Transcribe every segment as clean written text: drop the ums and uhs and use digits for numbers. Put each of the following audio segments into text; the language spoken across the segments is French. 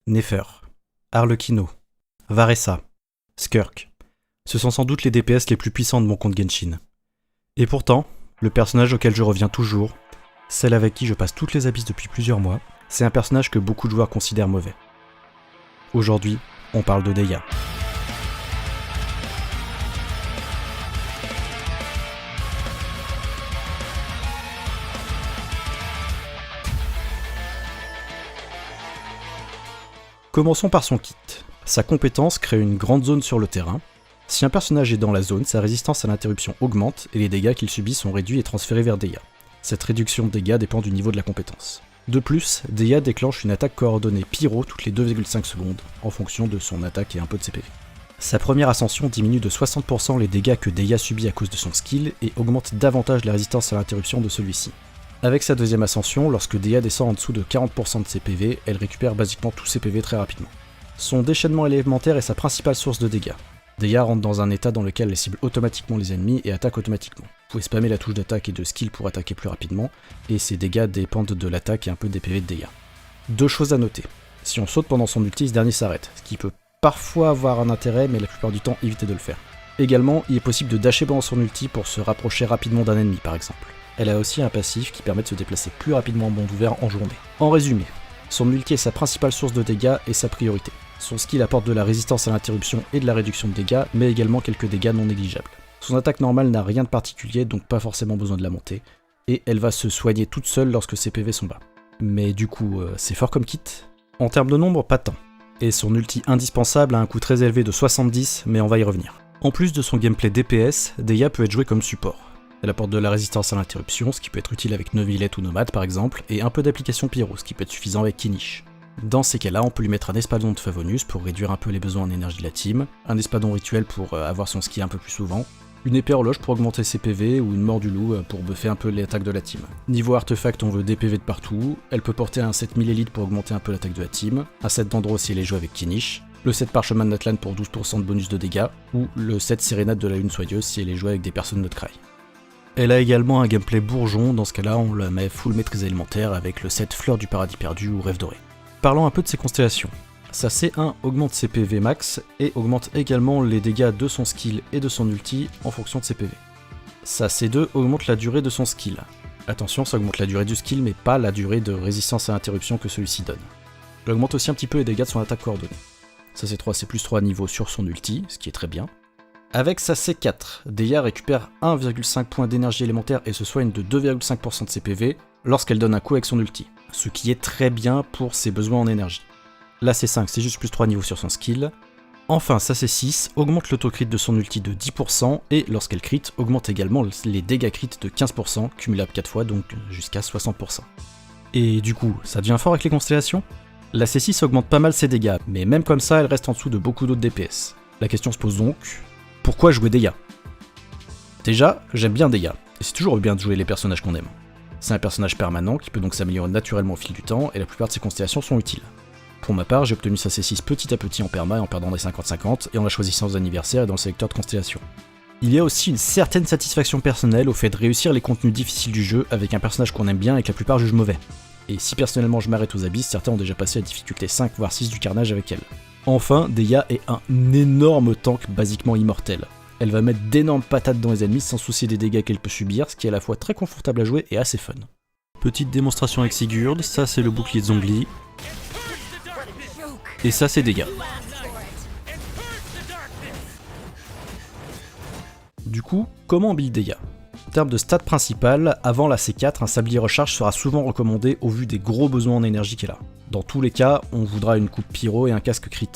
Nefer, Arlecchino, Varessa, Skirk. Ce sont sans doute les DPS les plus puissants de mon compte Genshin. Et pourtant, le personnage auquel je reviens toujours, celle avec qui je passe toutes les abysses depuis plusieurs mois, c'est un personnage que beaucoup de joueurs considèrent mauvais. Aujourd'hui, on parle de Deia. Commençons par son kit. Sa compétence crée une grande zone sur le terrain. Si un personnage est dans la zone, sa résistance à l'interruption augmente et les dégâts qu'il subit sont réduits et transférés vers Deia. Cette réduction de dégâts dépend du niveau de la compétence. De plus, Deia déclenche une attaque coordonnée pyro toutes les 2,5 secondes, en fonction de son attaque et un peu de ses PV. Sa première ascension diminue de 60% les dégâts que Deia subit à cause de son skill et augmente davantage la résistance à l'interruption de celui-ci. Avec sa deuxième ascension, lorsque Deia descend en dessous de 40% de ses PV, elle récupère basiquement tous ses PV très rapidement. Son déchaînement élémentaire est sa principale source de dégâts. Deia rentre dans un état dans lequel elle cible automatiquement les ennemis et attaque automatiquement. Vous pouvez spammer la touche d'attaque et de skill pour attaquer plus rapidement, et ses dégâts dépendent de l'attaque et un peu des PV de Deia. Deux choses à noter. Si on saute pendant son ulti, ce dernier s'arrête, ce qui peut parfois avoir un intérêt, mais la plupart du temps évitez de le faire. Également, il est possible de dasher pendant son ulti pour se rapprocher rapidement d'un ennemi par exemple. Elle a aussi un passif qui permet de se déplacer plus rapidement en monde ouvert en journée. En résumé, son ulti est sa principale source de dégâts et sa priorité. Son skill apporte de la résistance à l'interruption et de la réduction de dégâts, mais également quelques dégâts non négligeables. Son attaque normale n'a rien de particulier, donc pas forcément besoin de la monter, et elle va se soigner toute seule lorsque ses PV sont bas. Mais du coup, c'est fort comme kit. En termes de nombre, pas tant. Et son ulti indispensable a un coût très élevé de 70, mais on va y revenir. En plus de son gameplay DPS, Deia peut être jouée comme support. Elle apporte de la résistance à l'interruption, ce qui peut être utile avec Neuvillette ou Nomade par exemple, et un peu d'application pyro, ce qui peut être suffisant avec Kinnish. Dans ces cas-là, on peut lui mettre un espadon de Favonius pour réduire un peu les besoins en énergie de la team, un espadon rituel pour avoir son ski un peu plus souvent, une épée horloge pour augmenter ses PV ou une mort du loup pour buffer un peu les attaques de la team. Niveau artefact, on veut des PV de partout, elle peut porter un set 1000 élite pour augmenter un peu l'attaque de la team, un set d'Andro si elle est jouée avec Kinnish, le set Parchemin de Natlan pour 12% de bonus de dégâts, ou le set Sérénade de la Lune Soyeuse si elle est jouée avec des personnes de Cry. Elle a également un gameplay bourgeon, dans ce cas-là on la met full maîtrise élémentaire avec le set Fleur du Paradis Perdu ou Rêve Doré. Parlons un peu de ses constellations. Sa C1 augmente ses PV max et augmente également les dégâts de son skill et de son ulti en fonction de ses PV. Sa C2 augmente la durée de son skill. Attention, ça augmente la durée du skill mais pas la durée de résistance à l'interruption que celui-ci donne. Elle augmente aussi un petit peu les dégâts de son attaque coordonnée. Sa C3 c'est plus 3 niveaux sur son ulti, ce qui est très bien. Avec sa C4, Deia récupère 1,5 points d'énergie élémentaire et se soigne de 2,5% de ses PV lorsqu'elle donne un coup avec son ulti, ce qui est très bien pour ses besoins en énergie. La C5 c'est juste plus 3 niveaux sur son skill. Enfin sa C6 augmente l'autocrit de son ulti de 10% et lorsqu'elle crit augmente également les dégâts crit de 15%, cumulable 4 fois donc jusqu'à 60%. Et du coup, ça devient fort avec les constellations ? La C6 augmente pas mal ses dégâts, mais même comme ça elle reste en dessous de beaucoup d'autres DPS. La question se pose donc, pourquoi jouer Deia ? Déjà, j'aime bien Deia, et c'est toujours bien de jouer les personnages qu'on aime. C'est un personnage permanent qui peut donc s'améliorer naturellement au fil du temps, et la plupart de ses constellations sont utiles. Pour ma part, j'ai obtenu sa C6 petit à petit en perma et en perdant des 50-50, et en la choisissant aux anniversaires et dans le sélecteur de constellation. Il y a aussi une certaine satisfaction personnelle au fait de réussir les contenus difficiles du jeu avec un personnage qu'on aime bien et que la plupart jugent mauvais. Et si personnellement je m'arrête aux abysses, certains ont déjà passé à difficulté 5 voire 6 du carnage avec elle. Enfin, Deia est un énorme tank basiquement immortel. Elle va mettre d'énormes patates dans les ennemis sans soucier des dégâts qu'elle peut subir, ce qui est à la fois très confortable à jouer et assez fun. Petite démonstration avec Sigurd, ça c'est le bouclier de Zhongli. Et ça c'est Deia. Du coup, comment on build Deia ? En termes de stats principales, avant la C4, un sablier recharge sera souvent recommandé au vu des gros besoins en énergie qu'elle a. Dans tous les cas, on voudra une coupe pyro et un casque crit.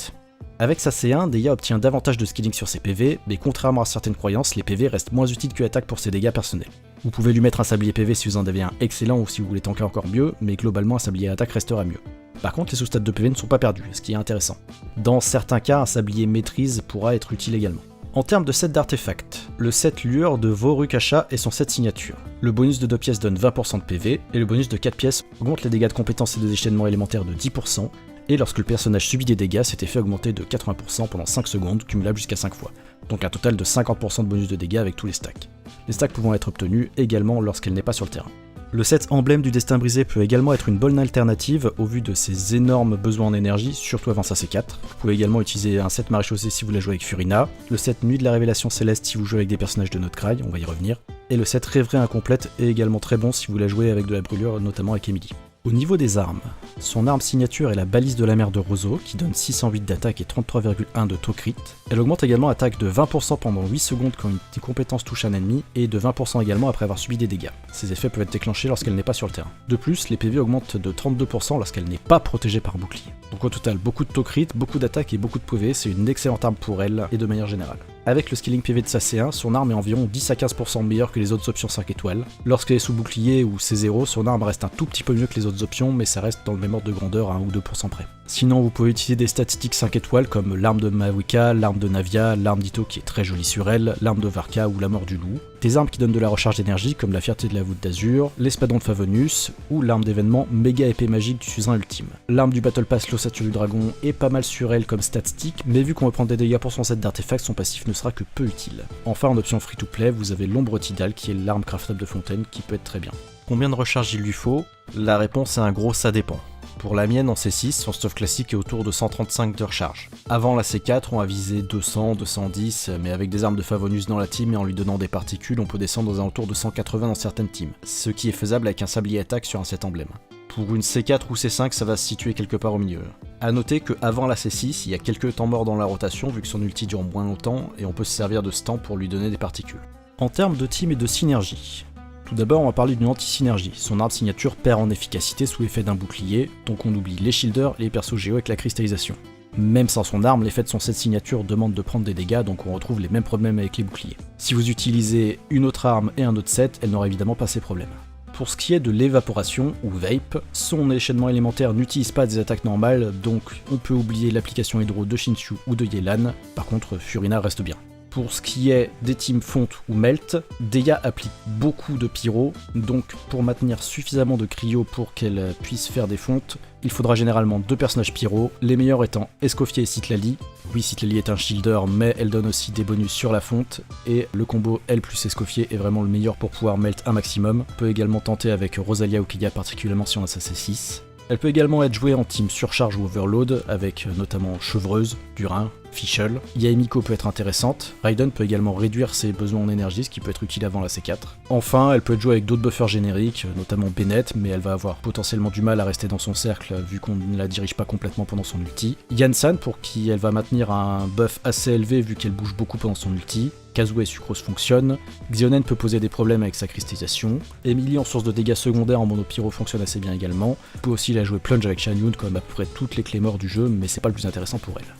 Avec sa C1, Deia obtient davantage de skilling sur ses PV, mais contrairement à certaines croyances, les PV restent moins utiles que l'attaque pour ses dégâts personnels. Vous pouvez lui mettre un sablier PV si vous en avez un excellent ou si vous voulez tanker encore mieux, mais globalement un sablier attaque restera mieux. Par contre, les sous-stats de PV ne sont pas perdus, ce qui est intéressant. Dans certains cas, un sablier maîtrise pourra être utile également. En termes de set d'artefacts, le set lueur de Vorukasha est son set signature. Le bonus de 2 pièces donne 20% de PV, et le bonus de 4 pièces augmente les dégâts de compétences et de déchaînement élémentaire de 10%, et lorsque le personnage subit des dégâts, cet effet augmenté de 80% pendant 5 secondes, cumulable jusqu'à 5 fois. Donc un total de 50% de bonus de dégâts avec tous les stacks. Les stacks pouvant être obtenus également lorsqu'elle n'est pas sur le terrain. Le set emblème du destin brisé peut également être une bonne alternative au vu de ses énormes besoins en énergie, surtout avant sa C4. Vous pouvez également utiliser un set maréchaussée si vous voulez jouer avec Furina, le set Nuit de la Révélation Céleste si vous jouez avec des personnages de Notcry, on va y revenir, et le set Rêverie incomplète est également très bon si vous voulez jouer avec de la brûlure, notamment avec Emily. Au niveau des armes, son arme signature est la balise de la mer de Roseau, qui donne 608 d'attaque et 33,1 de taux crit. Elle augmente également l'attaque de 20% pendant 8 secondes quand une compétence touche un ennemi, et de 20% également après avoir subi des dégâts. Ces effets peuvent être déclenchés lorsqu'elle n'est pas sur le terrain. De plus, les PV augmentent de 32% lorsqu'elle n'est pas protégée par un bouclier. Donc au total, beaucoup de taux crit, beaucoup d'attaque et beaucoup de PV, c'est une excellente arme pour elle, et de manière générale. Avec le scaling PV de sa C1, son arme est environ 10 à 15% meilleure que les autres options 5 étoiles. Lorsqu'elle est sous bouclier ou C0, son arme reste un tout petit peu mieux que les autres options, mais ça reste dans le même ordre de grandeur à 1 ou 2% près. Sinon, vous pouvez utiliser des statistiques 5 étoiles comme l'arme de Maewika, l'arme de Navia, l'arme d'Ito qui est très jolie sur elle, l'arme de Varka ou la mort du loup. Des armes qui donnent de la recharge d'énergie comme la fierté de la voûte d'Azur, l'espadon de Favonius ou l'arme d'événement méga épée magique du suzerain ultime. L'arme du Battle Pass l'ossature du dragon est pas mal sur elle comme statistique, mais vu qu'on va prendre des dégâts pour son set d'artefacts, son passif ne sera que peu utile. Enfin, en option free to play, vous avez l'ombre Tidal qui est l'arme craftable de Fontaine qui peut être très bien. Combien de recharge il lui faut? La réponse est un gros ça dépend. Pour la mienne en C6, son stuff classique est autour de 135 de recharge. Avant la C4, on a visé 200, 210, mais avec des armes de Favonius dans la team et en lui donnant des particules, on peut descendre aux alentours de 180 dans certaines teams, ce qui est faisable avec un sablier attaque sur un set emblème. Pour une C4 ou C5, ça va se situer quelque part au milieu. A noter qu'avant la C6, il y a quelques temps morts dans la rotation vu que son ulti dure moins longtemps et on peut se servir de ce temps pour lui donner des particules. En termes de team et de synergie, tout d'abord, on va parler d'une anti-synergie. Son arme signature perd en efficacité sous l'effet d'un bouclier, donc on oublie les shielders et les persos géo avec la cristallisation. Même sans son arme, l'effet de son set signature demande de prendre des dégâts, donc on retrouve les mêmes problèmes avec les boucliers. Si vous utilisez une autre arme et un autre set, elle n'aura évidemment pas ces problèmes. Pour ce qui est de l'évaporation, ou vape, son enchaînement élémentaire n'utilise pas des attaques normales, donc on peut oublier l'application hydro de Shinshu ou de Yelan, par contre Furina reste bien. Pour ce qui est des teams fonte ou melt, Deia applique beaucoup de pyro, donc pour maintenir suffisamment de cryo pour qu'elle puisse faire des fontes, il faudra généralement 2 personnages pyro, les meilleurs étant Escoffier et Citlali. Oui, Citlali est un shielder, mais elle donne aussi des bonus sur la fonte, et le combo elle plus Escoffier est vraiment le meilleur pour pouvoir melt un maximum. On peut également tenter avec Rosalia ou Kiga, particulièrement si on a sa C6. Elle peut également être jouée en team surcharge ou overload, avec notamment Chevreuse, Durin, Fischl. Yaemiko peut être intéressante. Raiden peut également réduire ses besoins en énergie, ce qui peut être utile avant la C4. Enfin, elle peut être jouée avec d'autres buffers génériques, notamment Bennett, mais elle va avoir potentiellement du mal à rester dans son cercle vu qu'on ne la dirige pas complètement pendant son ulti. Yansan, pour qui elle va maintenir un buff assez élevé vu qu'elle bouge beaucoup pendant son ulti. Kazuo et Sucrose fonctionnent. Xionen peut poser des problèmes avec sa cristallisation. Emily en source de dégâts secondaires en monopyro fonctionne assez bien également. Vous pouvez aussi la jouer plunge avec Shanyun comme à peu près toutes les clés morts du jeu, mais c'est pas le plus intéressant pour elle.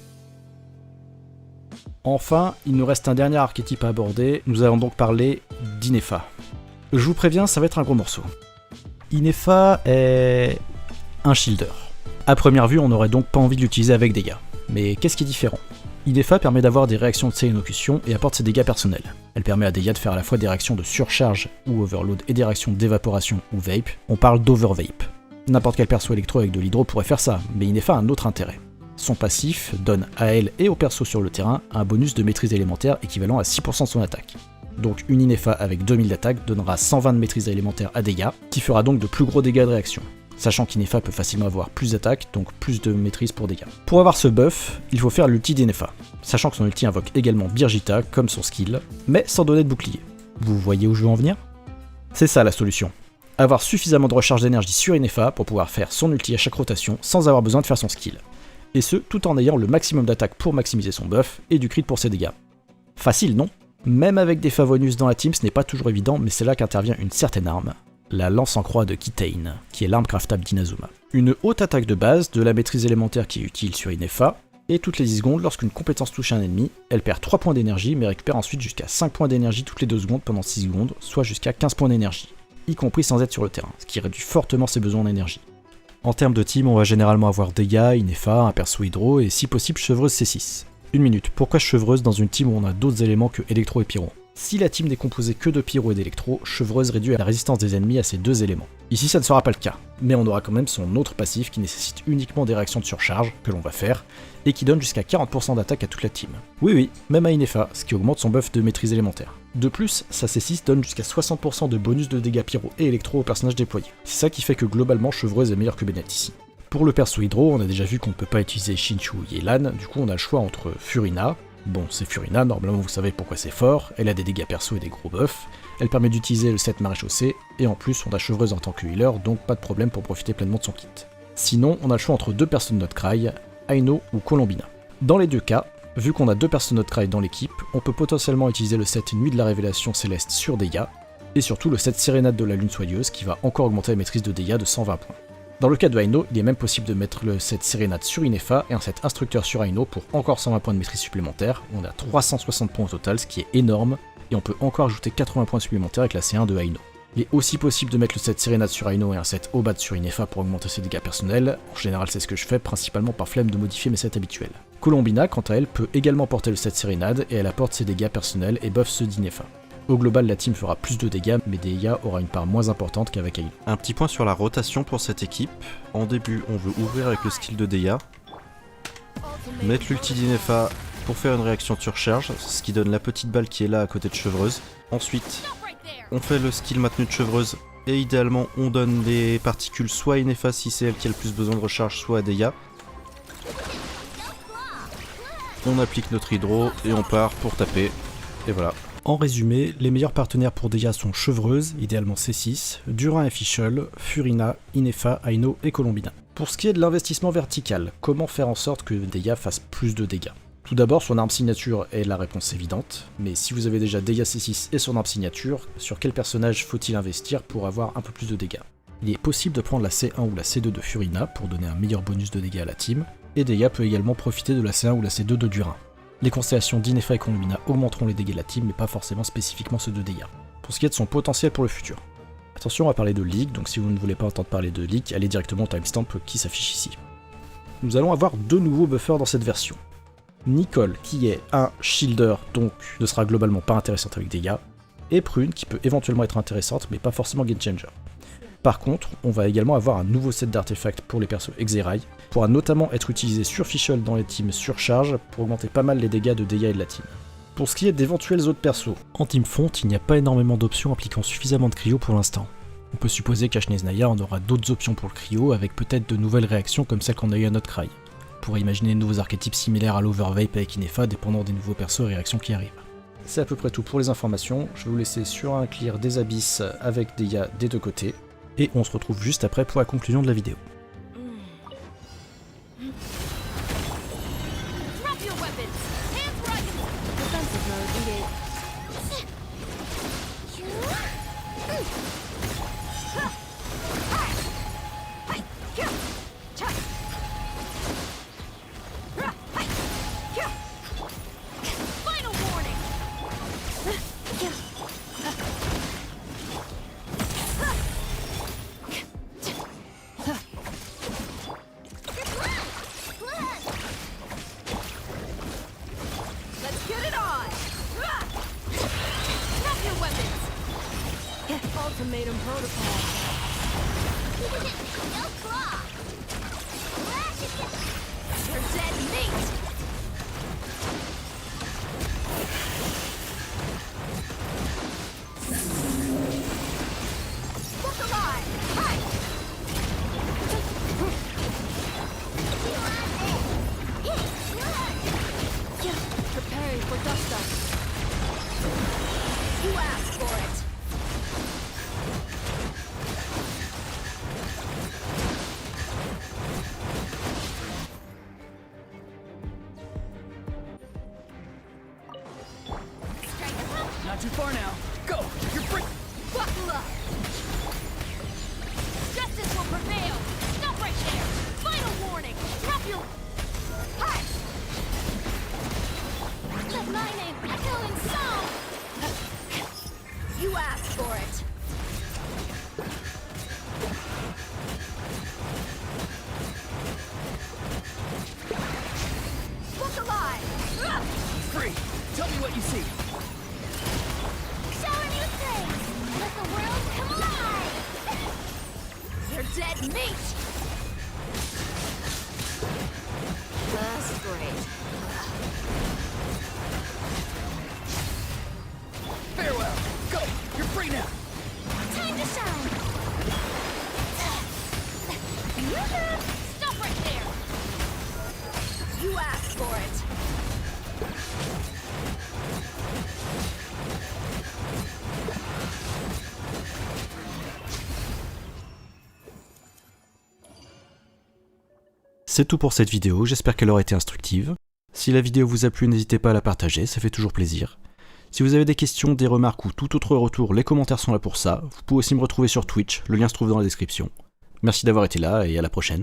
Enfin, il nous reste un dernier archétype à aborder, nous allons donc parler d'Inefa. Je vous préviens, ça va être un gros morceau. Inefa est un shielder. A première vue, on n'aurait donc pas envie de l'utiliser avec dégâts. Mais qu'est-ce qui est différent? Inefa permet d'avoir des réactions de élocution et apporte ses dégâts personnels. Elle permet à Deia de faire à la fois des réactions de surcharge ou overload et des réactions d'évaporation ou vape. On parle d'overvape. N'importe quel perso électro avec de l'hydro pourrait faire ça, mais Inefa a un autre intérêt. Son passif donne à elle et au perso sur le terrain un bonus de maîtrise élémentaire équivalent à 6% de son attaque. Donc une Inefa avec 2000 d'attaque donnera 120 de maîtrise élémentaire à Deia, qui fera donc de plus gros dégâts de réaction. Sachant qu'Inefa peut facilement avoir plus d'attaque, donc plus de maîtrise pour dégâts. Pour avoir ce buff, il faut faire l'ulti d'Inefa, sachant que son ulti invoque également Birgitta comme son skill, mais sans donner de bouclier. Vous voyez où je veux en venir? C'est ça la solution. Avoir suffisamment de recharge d'énergie sur Inefa pour pouvoir faire son ulti à chaque rotation sans avoir besoin de faire son skill. Et ce, tout en ayant le maximum d'attaque pour maximiser son buff et du crit pour ses dégâts. Facile, non? Même avec des Favonius dans la team, ce n'est pas toujours évident, mais c'est là qu'intervient une certaine arme, la lance en croix de Kitane, qui est l'arme craftable d'Inazuma. Une haute attaque de base, de la maîtrise élémentaire qui est utile sur Inefa, et toutes les 10 secondes, lorsqu'une compétence touche un ennemi, elle perd 3 points d'énergie, mais récupère ensuite jusqu'à 5 points d'énergie toutes les 2 secondes pendant 6 secondes, soit jusqu'à 15 points d'énergie, y compris sans être sur le terrain, ce qui réduit fortement ses besoins en énergie. En termes de team, on va généralement avoir Deia, Inefa, un perso hydro et si possible Chevreuse C6. Une minute, pourquoi Chevreuse dans une team où on a d'autres éléments que électro et pyro? Si la team n'est composée que de pyro et d'électro, Chevreuse réduit la résistance des ennemis à ces deux éléments. Ici ça ne sera pas le cas, mais on aura quand même son autre passif qui nécessite uniquement des réactions de surcharge, que l'on va faire, et qui donne jusqu'à 40% d'attaque à toute la team. Oui, même à Inefa, ce qui augmente son buff de maîtrise élémentaire. De plus, sa C6 donne jusqu'à 60% de bonus de dégâts pyro et électro au personnage déployé. C'est ça qui fait que globalement Chevreuse est meilleur que Bennett ici. Pour le perso Hydro, on a déjà vu qu'on ne peut pas utiliser Shinchu ou Yelan, du coup on a le choix entre Furina. Bon, c'est Furina, normalement vous savez pourquoi c'est fort, elle a des dégâts perso et des gros buffs, elle permet d'utiliser le set maréchaussée, et en plus on a Chevreuse en tant que healer, donc pas de problème pour profiter pleinement de son kit. Sinon, on a le choix entre deux personnes Not Cry, Aino ou Colombina. Dans les deux cas, vu qu'on a deux personnes Not Cry dans l'équipe, on peut potentiellement utiliser le set Nuit de la Révélation Céleste sur Deia, et surtout le set Sérénade de la Lune Soyeuse qui va encore augmenter la maîtrise de Deia de 120 points. Dans le cas de Aino, il est même possible de mettre le set Sérénade sur Inefa et un set Instructeur sur Aino pour encore 120 points de maîtrise supplémentaires. On a 360 points au total, ce qui est énorme, et on peut encore ajouter 80 points supplémentaires avec la C1 de Aino. Il est aussi possible de mettre le set Sérénade sur Aino et un set Obad sur Inefa pour augmenter ses dégâts personnels. En général, c'est ce que je fais, principalement par flemme de modifier mes sets habituels. Colombina, quant à elle, peut également porter le set Sérénade et elle apporte ses dégâts personnels et buff ceux d'Inefa. Au global, la team fera plus de dégâts, mais Deia aura une part moins importante qu'avec Aino. Un petit point sur la rotation pour cette équipe. En début, on veut ouvrir avec le skill de Deia, mettre l'ulti d'Inefa pour faire une réaction de surcharge, ce qui donne la petite balle qui est là à côté de Chevreuse. Ensuite, on fait le skill maintenu de Chevreuse, et idéalement, on donne des particules soit à Inefa si c'est elle qui a le plus besoin de recharge, soit à Deia. On applique notre hydro, et on part pour taper, et voilà. En résumé, les meilleurs partenaires pour Deia sont Chevreuse, idéalement C6, Durin et Fischl, Furina, Inefa, Aino et Colombina. Pour ce qui est de l'investissement vertical, comment faire en sorte que Deia fasse plus de dégâts? Tout d'abord, son arme signature est la réponse évidente, mais si vous avez déjà Deia C6 et son arme signature, sur quel personnage faut-il investir pour avoir un peu plus de dégâts? Il est possible de prendre la C1 ou la C2 de Furina pour donner un meilleur bonus de dégâts à la team, et Deia peut également profiter de la C1 ou la C2 de Durin. Les constellations d'Inefa et Colombina augmenteront les dégâts de la team, mais pas forcément spécifiquement ceux de Deia. Pour ce qui est de son potentiel pour le futur. Attention, on va parler de leak, donc si vous ne voulez pas entendre parler de leak, allez directement au timestamp qui s'affiche ici. Nous allons avoir deux nouveaux buffers dans cette version. Nicole, qui est un shielder, donc ne sera globalement pas intéressante avec Deia, et Prune, qui peut éventuellement être intéressante, mais pas forcément game changer. Par contre, on va également avoir un nouveau set d'artefacts pour les persos Xerai, pourra notamment être utilisé sur Fischl dans les teams surcharge pour augmenter pas mal les dégâts de Deia et de la team. Pour ce qui est d'éventuels autres persos, en team fonte, il n'y a pas énormément d'options impliquant suffisamment de cryo pour l'instant. On peut supposer qu'à Naya on aura d'autres options pour le cryo avec peut-être de nouvelles réactions comme celles qu'on a eu à Not Cry. On pourrait imaginer de nouveaux archétypes similaires à l'Overvape avec Inefa dépendant des nouveaux persos et réactions qui arrivent. C'est à peu près tout pour les informations, je vais vous laisser sur un clear des abysses avec Deia des deux côtés, et on se retrouve juste après pour la conclusion de la vidéo. Ultimatum protocol. No claw. You're dead meat. Look alive. Hi. Preparing for dust up. You asked for it. Not too far now. Go! You're free! Buckle up! Justice will prevail! Stop right there! Final warning! Drop your... Hi! Let my name echo in song! You asked for it! Look alive! Free! Tell me what you see. You asked for it. C'est tout pour cette vidéo, j'espère qu'elle aura été instructive. Si la vidéo vous a plu, n'hésitez pas à la partager, ça fait toujours plaisir. Si vous avez des questions, des remarques ou tout autre retour, les commentaires sont là pour ça. Vous pouvez aussi me retrouver sur Twitch, le lien se trouve dans la description. Merci d'avoir été là et à la prochaine.